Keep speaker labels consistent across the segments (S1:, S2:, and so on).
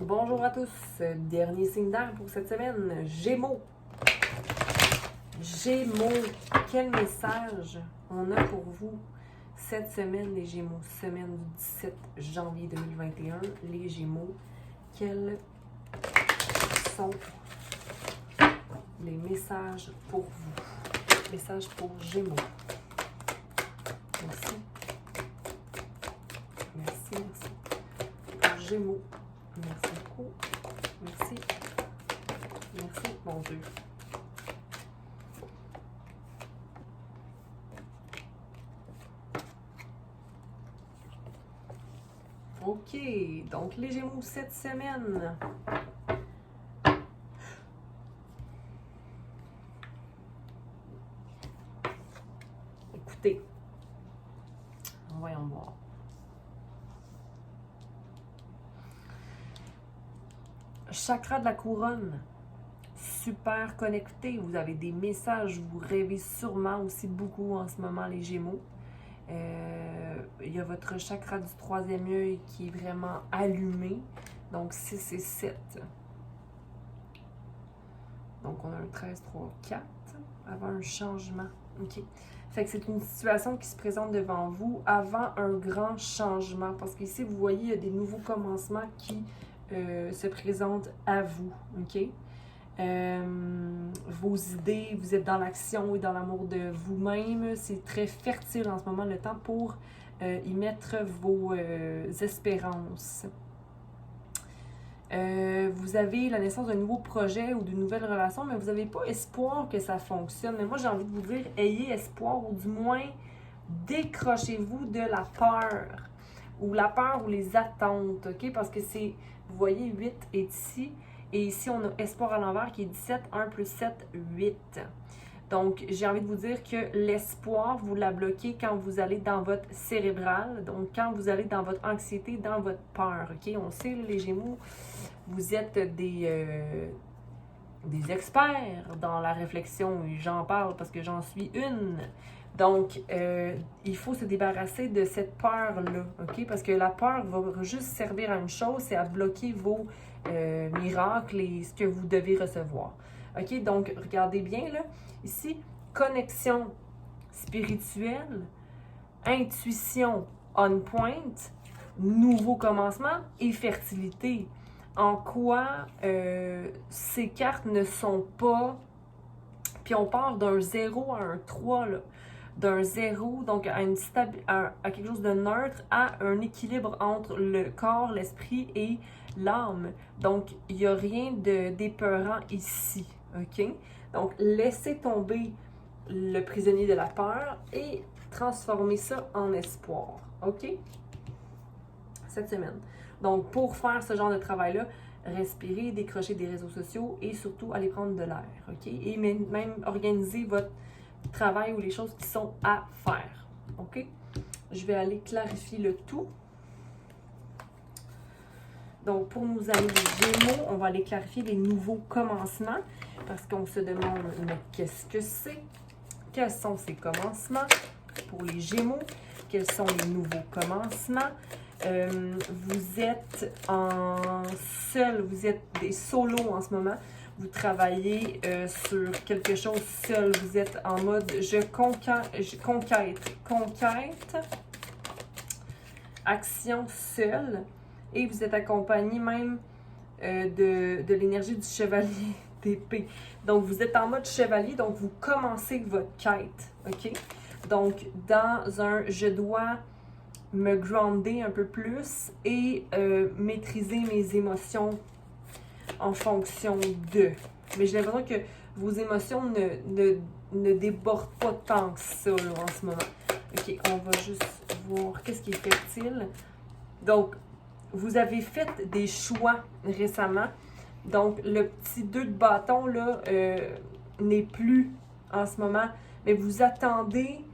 S1: Bonjour à tous, dernier signe d'air pour cette semaine, Gémeaux. Gémeaux, quel message on a pour vous cette semaine, les Gémeaux, semaine du 17 janvier 2021, les Gémeaux, quels sont les messages pour vous? Messages pour Gémeaux. Merci. Merci. Pour Gémeaux. Merci beaucoup. Merci. Merci, mon Dieu. OK, donc les Gémeaux cette semaine. Écoutez, voyons voir. Chakra de la couronne, super connecté. Vous avez des messages, vous rêvez sûrement aussi beaucoup en ce moment, les Gémeaux. Il y a votre chakra du troisième œil qui est vraiment allumé. Donc 6 et 7. Donc on a un 13, 3, 4 avant un changement. OK. Fait que c'est une situation qui se présente devant vous avant un grand changement. Parce qu'ici, vous voyez, il y a des nouveaux commencements qui se présentent à vous. OK? Vos idées, vous êtes dans l'action et dans l'amour de vous-même. C'est très fertile en ce moment, le temps pour y mettre vos espérances. Vous avez la naissance d'un nouveau projet ou d'une nouvelle relation, mais vous n'avez pas espoir que ça fonctionne. Mais moi, j'ai envie de vous dire, ayez espoir, ou du moins, décrochez-vous de la peur. Ou la peur ou les attentes, OK? Parce que c'est, vous voyez, 8 est ici. Et ici, on a espoir à l'envers qui est 17, 1 plus 7, 8. Donc, j'ai envie de vous dire que l'espoir, vous la bloquez quand vous allez dans votre cérébral. Donc, quand vous allez dans votre anxiété, dans votre peur, OK? On sait, les Gémeaux, vous êtes des experts dans la réflexion. Et j'en parle parce que j'en suis une. Donc, il faut se débarrasser de cette peur-là, OK? Parce que la peur va juste servir à une chose, c'est à bloquer vos miracles et ce que vous devez recevoir. OK? Donc, regardez bien, là. Ici, connexion spirituelle, intuition on point, nouveau commencement et fertilité. En quoi ces cartes ne sont pas... Puis on part d'un 0 à un 3, là. D'un 0, donc à quelque chose de neutre, à un équilibre entre le corps, l'esprit et l'âme. Donc, il n'y a rien d'épeurant ici, OK? Donc, laissez tomber le prisonnier de la peur et transformez ça en espoir, OK? Cette semaine. Donc, pour faire ce genre de travail-là, respirez, décrochez des réseaux sociaux et surtout aller prendre de l'air, OK? Et même organiser votre travail ou les choses qui sont à faire, OK? Je vais aller clarifier le tout. Donc, pour nous amis les Gémeaux, on va aller clarifier les nouveaux commencements parce qu'on se demande, mais qu'est-ce que c'est? Quels sont ces commencements pour les Gémeaux? Quels sont les nouveaux commencements? Vous êtes en seul, vous êtes des solos en ce moment. Vous travaillez sur quelque chose seul. Vous êtes en mode conquête, action seule. Et vous êtes accompagné même de l'énergie du chevalier d'épée. Donc, vous êtes en mode chevalier, donc vous commencez votre quête, OK? Donc, dans un « je dois me grounder un peu plus et maîtriser mes émotions en fonction de ». Mais j'ai l'impression que vos émotions ne débordent pas tant que ça là, en ce moment. OK, on va juste voir qu'est-ce qui est fertile. Donc, vous avez fait des choix récemment. Donc, le petit 2 de bâton, là, n'est plus en ce moment. Mais vous attendez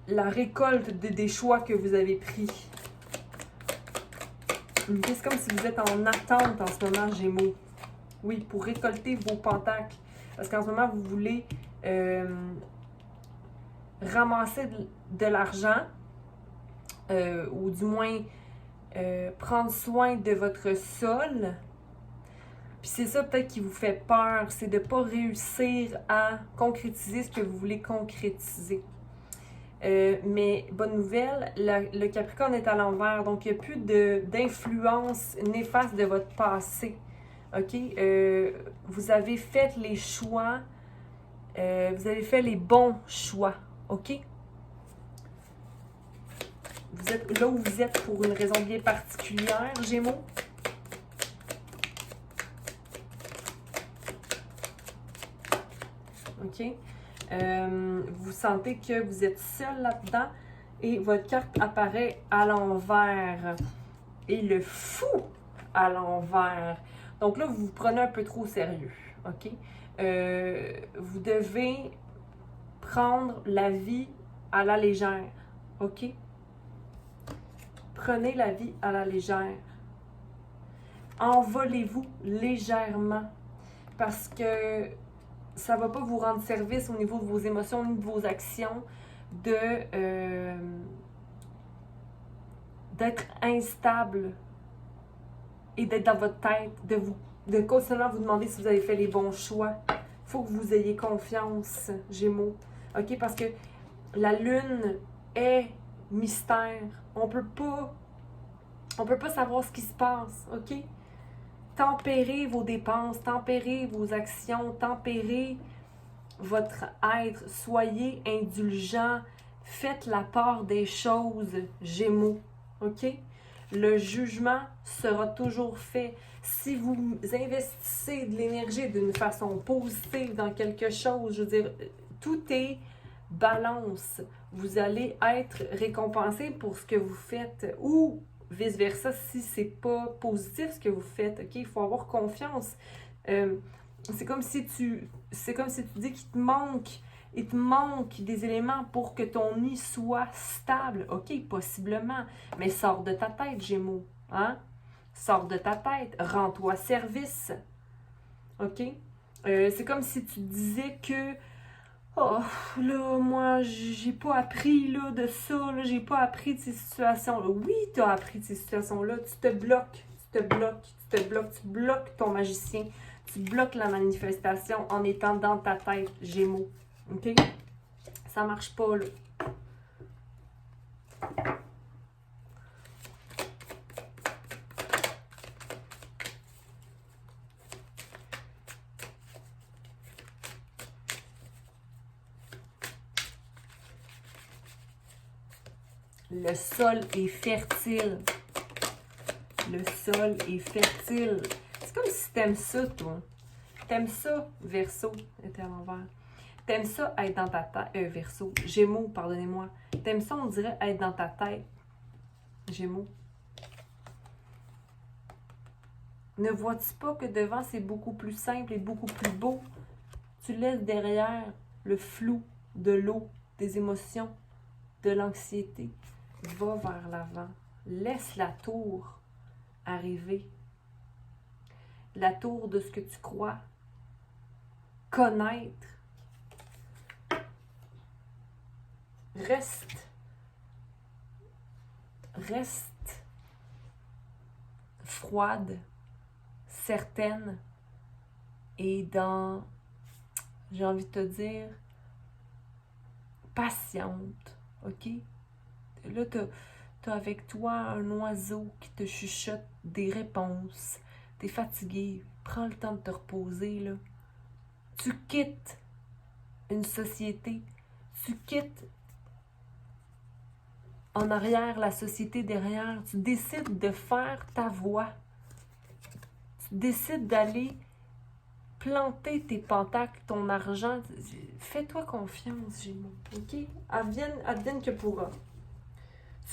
S1: la récolte des choix que vous avez pris. C'est comme si vous êtes en attente en ce moment, Gémeaux. Oui, pour récolter vos pentacles. Parce qu'en ce moment, vous voulez ramasser de l'argent, ou du moins prendre soin de votre sol. Puis c'est ça peut-être qui vous fait peur, c'est de ne pas réussir à concrétiser ce que vous voulez concrétiser. Mais bonne nouvelle, le Capricorne est à l'envers, donc il n'y a plus d'influence néfaste de votre passé. OK? Vous avez fait les choix, vous avez fait les bons choix. OK? Vous êtes là où vous êtes pour une raison bien particulière, Gémeaux. OK? Vous sentez que vous êtes seul là-dedans et votre carte apparaît à l'envers. Et le fou à l'envers. Donc là, vous vous prenez un peu trop au sérieux. OK? Vous devez prendre la vie à la légère. OK? Prenez la vie à la légère. Envolez-vous légèrement. Parce que ça ne va pas vous rendre service au niveau de vos émotions ni de vos actions d'être instable et d'être dans votre tête, de constamment vous demander si vous avez fait les bons choix. Il faut que vous ayez confiance, Gémeaux. OK? Parce que la lune est mystère. On peut pas savoir ce qui se passe. OK? Tempérez vos dépenses, tempérez vos actions, tempérez votre être. Soyez indulgent. Faites la part des choses, Gémeaux. OK? Le jugement sera toujours fait. Si vous investissez de l'énergie d'une façon positive dans quelque chose, je veux dire, tout est balance. Vous allez être récompensé pour ce que vous faites ou vice-versa si c'est pas positif ce que vous faites. OK? Il faut avoir confiance. C'est comme si tu dis qu'il te manque des éléments pour que ton nid soit stable. OK, possiblement. Mais sors de ta tête, Gémeaux. Hein? Sors de ta tête. Rends-toi service. OK? C'est comme si tu disais que oh, là, moi, j'ai pas appris là, de ça. Là, j'ai pas appris de ces situations-là. Oui, tu as appris de ces situations-là. Tu te bloques. Tu bloques ton magicien. Tu bloques la manifestation en étant dans ta tête, Gémeaux. OK? Ça marche pas, là. Le sol est fertile. Le sol est fertile. C'est comme si t'aimes ça, toi. T'aimes ça, Verseau, était à l'envers. T'aimes ça être dans ta tête, Verseau, Gémeaux, pardonnez-moi. T'aimes ça, on dirait, être dans ta tête, Gémeaux. Ne vois-tu pas que devant, c'est beaucoup plus simple et beaucoup plus beau? Tu laisses derrière le flou de l'eau, des émotions, de l'anxiété. Va vers l'avant. Laisse la tour arriver. La tour de ce que tu crois connaître. Reste froide, certaine et dans, j'ai envie de te dire, patiente, OK? Là, t'as avec toi un oiseau qui te chuchote des réponses. T'es fatigué, prends le temps de te reposer, là. Tu quittes une société, tu quittes en arrière, la société derrière. Tu décides de faire ta voix. Tu décides d'aller planter tes pentacles, ton argent. Fais-toi confiance, Gémeaux. OK? Advienne que pourra.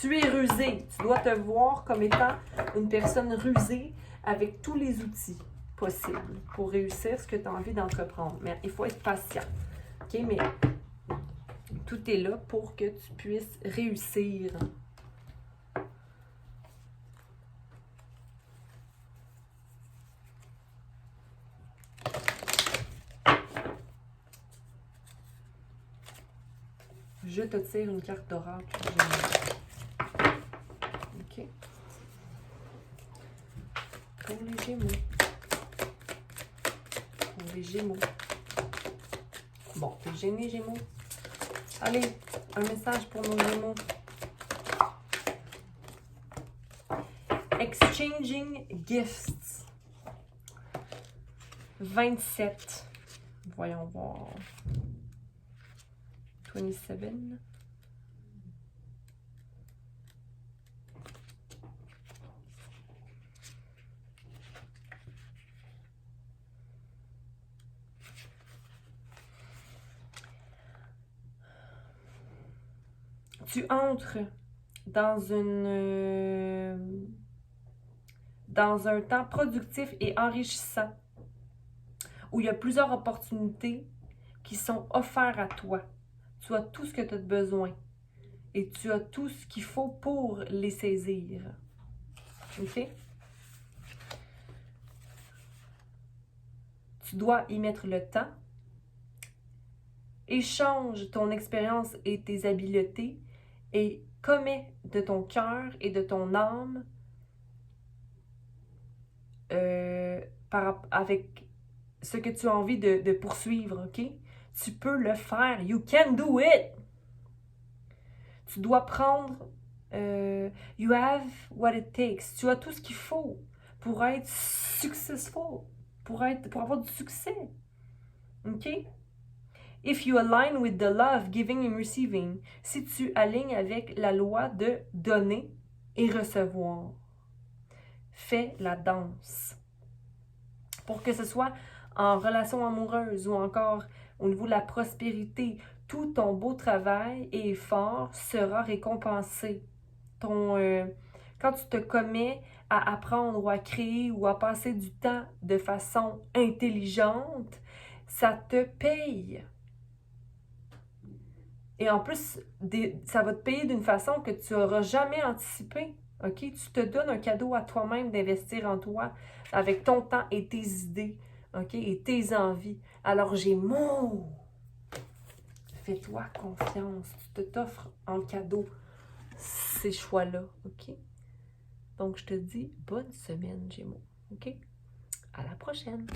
S1: Tu es rusé. Tu dois te voir comme étant une personne rusée avec tous les outils possibles pour réussir ce que tu as envie d'entreprendre. Mais il faut être patient. OK? Mais tout est là pour que tu puisses réussir. Je te tire une carte d'oracle. OK? Pour les Gémeaux. Pour les Gémeaux. Bon, t'es gêné, Gémeaux? Allez, un message pour nos Gémeaux. Exchanging gifts. 27. Voyons voir. 27. Tu entres dans un temps productif et enrichissant où il y a plusieurs opportunités qui sont offertes à toi. Tu as tout ce que tu as besoin et tu as tout ce qu'il faut pour les saisir. OK? Tu dois y mettre le temps. Échange ton expérience et tes habiletés et commets de ton cœur et de ton âme avec ce que tu as envie de poursuivre, OK? Tu peux le faire. You can do it! Tu dois prendre... you have what it takes. Tu as tout ce qu'il faut pour être successful, pour avoir du succès. OK? If you align with the law of giving and receiving, si tu alignes avec la loi de donner et recevoir, fais la danse. Pour que ce soit en relation amoureuse ou encore au niveau de la prospérité, tout ton beau travail et effort sera récompensé. Quand tu te commets à apprendre ou à créer ou à passer du temps de façon intelligente, ça te paye. Et en plus, ça va te payer d'une façon que tu n'auras jamais anticipée. OK? Tu te donnes un cadeau à toi-même d'investir en toi avec ton temps et tes idées. OK? Et tes envies. Alors, Gémeaux, fais-toi confiance. Tu t'offres en cadeau ces choix-là. OK? Donc, je te dis bonne semaine, Gémeaux. OK? À la prochaine!